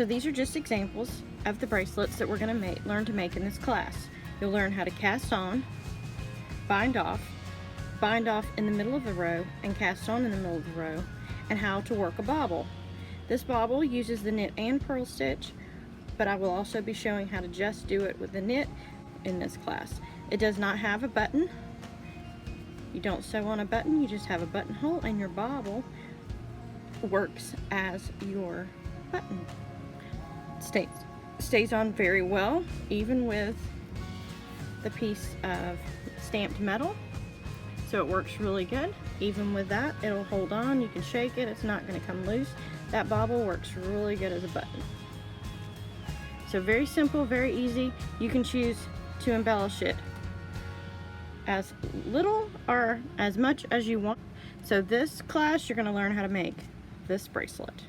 So these are just examples of the bracelets that we're going to learn to make in this class. You'll learn how to cast on, bind off in the middle of the row, and cast on in the middle of the row, and how to work a bobble. This bobble uses the knit and purl stitch, but I will also be showing how to just do it with the knit in this class. It does not have a button. You don't sew on a button, you just have a buttonhole, and your bobble works as your button. Stays on very well, even with the piece of stamped metal. So it works really good. Even with that, it'll hold on. You can shake it, it's not going to come loose. That bobble works really good as a button. So very simple, very easy. You can choose to embellish it as little or as much as you want. So this class, you're going to learn how to make this bracelet.